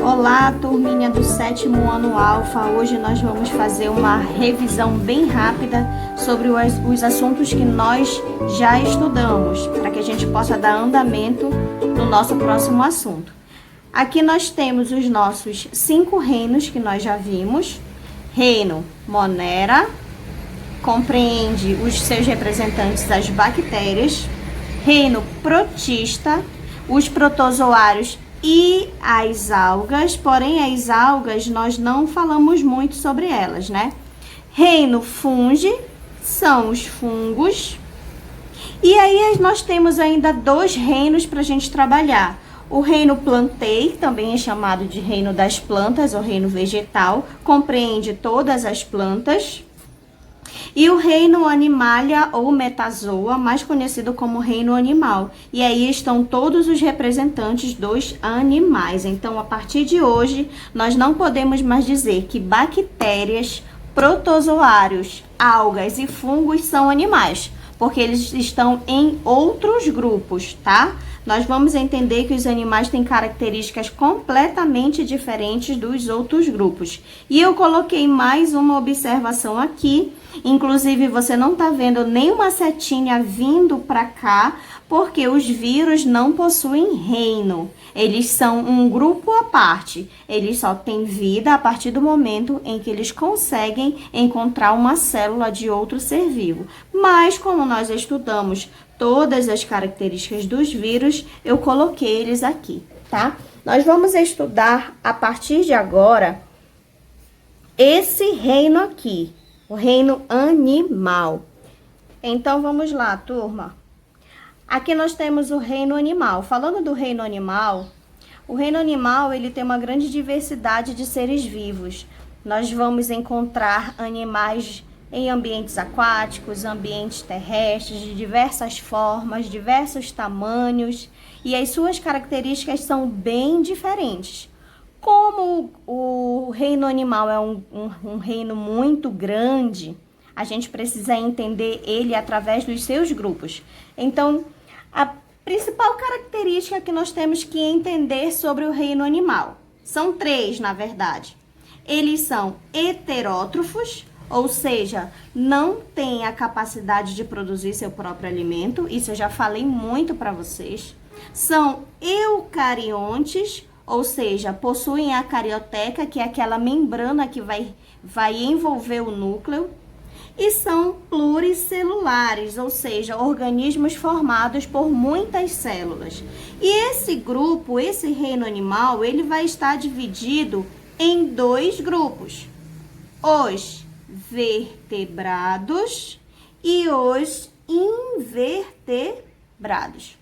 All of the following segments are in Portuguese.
Olá, turminha do 7º ano Alfa. Hoje nós vamos fazer uma revisão bem rápida sobre os assuntos que nós já estudamos, para que a gente possa dar andamento no nosso próximo assunto. Aqui nós temos os nossos 5 reinos que nós já vimos. Reino Monera, compreende os seus representantes, as bactérias. Reino Protista, os protozoários e as algas, porém as algas nós não falamos muito sobre elas, né? Reino Fungi, são os fungos. E aí nós temos ainda 2 reinos para a gente trabalhar. O reino Plantei, também é chamado de reino das plantas, ou reino vegetal, compreende todas as plantas. E o reino Animalia ou Metazoa, mais conhecido como reino animal. E aí estão todos os representantes dos animais. Então, a partir de hoje, nós não podemos mais dizer que bactérias, protozoários, algas e fungos são animais, porque eles estão em outros grupos, tá? Nós vamos entender que os animais têm características completamente diferentes dos outros grupos. E eu coloquei mais uma observação aqui. Inclusive, você não tá vendo nenhuma setinha vindo para cá, porque os vírus não possuem reino. Eles são um grupo à parte. Eles só têm vida a partir do momento em que eles conseguem encontrar uma célula de outro ser vivo. Mas, como nós estudamos todas as características dos vírus, eu coloquei eles aqui, tá? Nós vamos estudar, a partir de agora, esse reino aqui, o reino animal. Então, vamos lá, turma. Aqui nós temos o reino animal. Falando do reino animal, o reino animal, ele tem uma grande diversidade de seres vivos. Nós vamos encontrar animais em ambientes aquáticos, ambientes terrestres, de diversas formas, diversos tamanhos, e as suas características são bem diferentes. Como o reino animal é um reino muito grande, a gente precisa entender ele através dos seus grupos. Então, a principal característica que nós temos que entender sobre o reino animal, são 3, na verdade. Eles são heterótrofos, ou seja, não tem a capacidade de produzir seu próprio alimento. Isso eu já falei muito para vocês. São eucariontes, ou seja, possuem a carioteca, que é aquela membrana que vai envolver o núcleo. E são pluricelulares, ou seja, organismos formados por muitas células. E esse grupo, esse reino animal, ele vai estar dividido em 2 grupos. Os vertebrados e os invertebrados.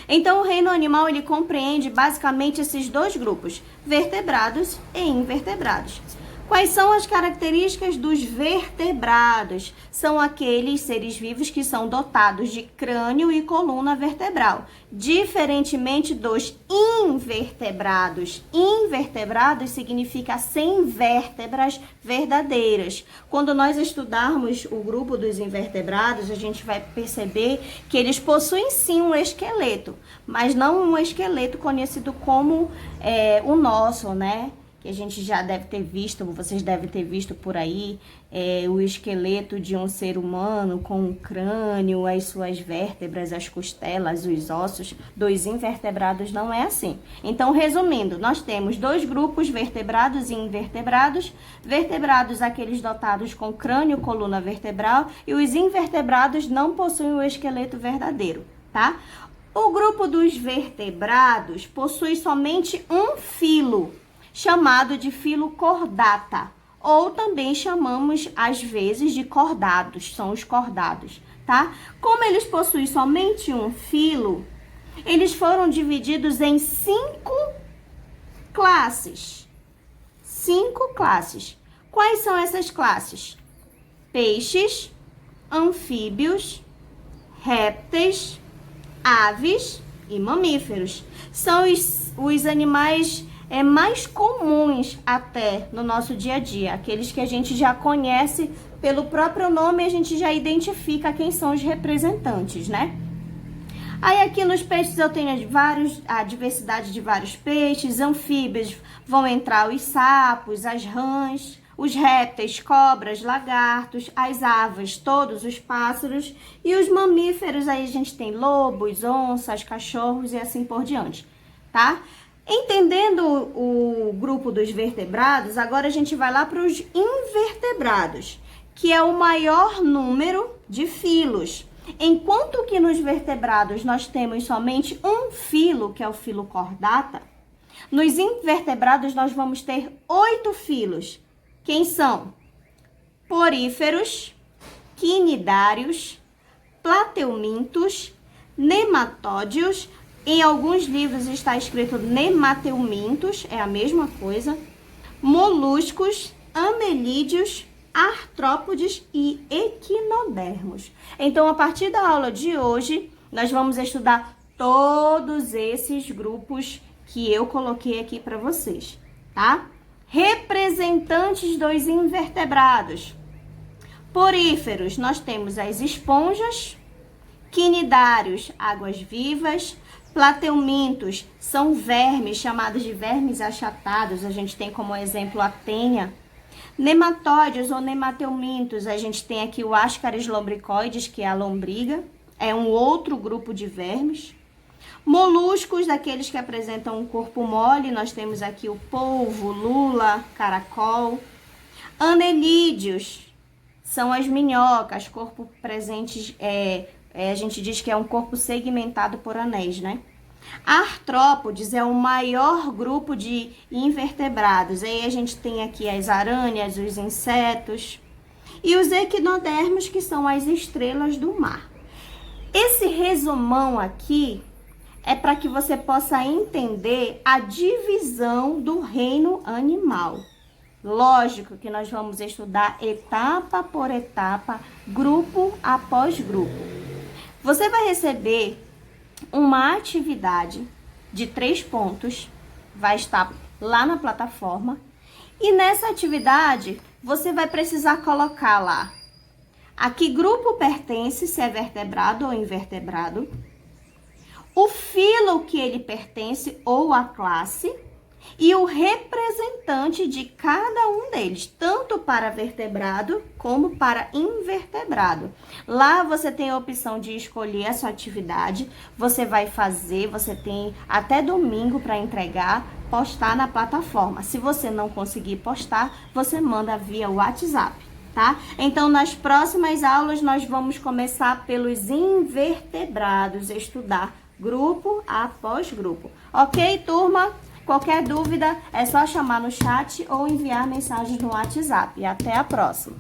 Então, o reino animal, ele compreende basicamente esses 2 grupos, vertebrados e invertebrados. Quais são as características dos vertebrados? São aqueles seres vivos que são dotados de crânio e coluna vertebral, diferentemente dos invertebrados. Invertebrados significa sem vértebras verdadeiras. Quando nós estudarmos o grupo dos invertebrados, a gente vai perceber que eles possuem sim um esqueleto, mas não um esqueleto conhecido como o nosso, né? Que a gente já deve ter visto, vocês devem ter visto por aí, o esqueleto de um ser humano com o crânio, as suas vértebras, as costelas, os ossos. Dos invertebrados não é assim. Então, resumindo, nós temos 2 grupos, vertebrados e invertebrados. Vertebrados, aqueles dotados com crânio, coluna vertebral, e os invertebrados não possuem o esqueleto verdadeiro, tá? O grupo dos vertebrados possui somente um filo, chamado de filo cordata, ou também chamamos às vezes de cordados, são os cordados, tá? Como eles possuem somente um filo, eles foram divididos em 5 classes. 5 classes. Quais são essas classes? Peixes, anfíbios, répteis, aves e mamíferos. São os animais mais comuns até no nosso dia a dia, aqueles que a gente já conhece pelo próprio nome, a gente já identifica quem são os representantes, né? Aí aqui nos peixes eu tenho a diversidade de vários peixes, anfíbios, vão entrar os sapos, as rãs, os répteis, cobras, lagartos, as aves, todos os pássaros, e os mamíferos, aí a gente tem lobos, onças, cachorros e assim por diante, tá? Entendendo o grupo dos vertebrados, agora a gente vai lá para os invertebrados, que é o maior número de filos. Enquanto que nos vertebrados nós temos somente um filo, que é o filo Chordata, nos invertebrados nós vamos ter 8 filos. Quem são? Poríferos, quinidários, plateumintos, nematódios. Em alguns livros está escrito nemateumintos, é a mesma coisa. Moluscos, amelídeos, artrópodes e equinodermos. Então, a partir da aula de hoje, nós vamos estudar todos esses grupos que eu coloquei aqui para vocês, tá? Representantes dos invertebrados. Poríferos, nós temos as esponjas, quinidários, águas-vivas, plateumintos, são vermes, chamados de vermes achatados, a gente tem como exemplo a tênia. Nematódios ou nemateumintos, a gente tem aqui o Ascaris lombricoides, que é a lombriga, é um outro grupo de vermes. Moluscos, daqueles que apresentam um corpo mole, nós temos aqui o polvo, lula, caracol. Anelídeos, são as minhocas, corpo presentes, a gente diz que é um corpo segmentado por anéis, né? Artrópodes é o maior grupo de invertebrados. Aí a gente tem aqui as aranhas, os insetos e os equinodermos, que são as estrelas do mar. Esse resumão aqui é para que você possa entender a divisão do reino animal. Lógico que nós vamos estudar etapa por etapa, grupo após grupo. Você vai receber uma atividade de 3 pontos, vai estar lá na plataforma, e nessa atividade você vai precisar colocar lá a que grupo pertence, se é vertebrado ou invertebrado, o filo que ele pertence ou a classe, e o representante de cada um deles, tanto para vertebrado como para invertebrado. Lá você tem a opção de escolher a sua atividade, você vai fazer, você tem até domingo para entregar, postar na plataforma. Se você não conseguir postar, você manda via WhatsApp, tá? Então, nas próximas aulas, nós vamos começar pelos invertebrados, estudar grupo após grupo. Ok, turma? Qualquer dúvida é só chamar no chat ou enviar mensagens no WhatsApp. E até a próxima!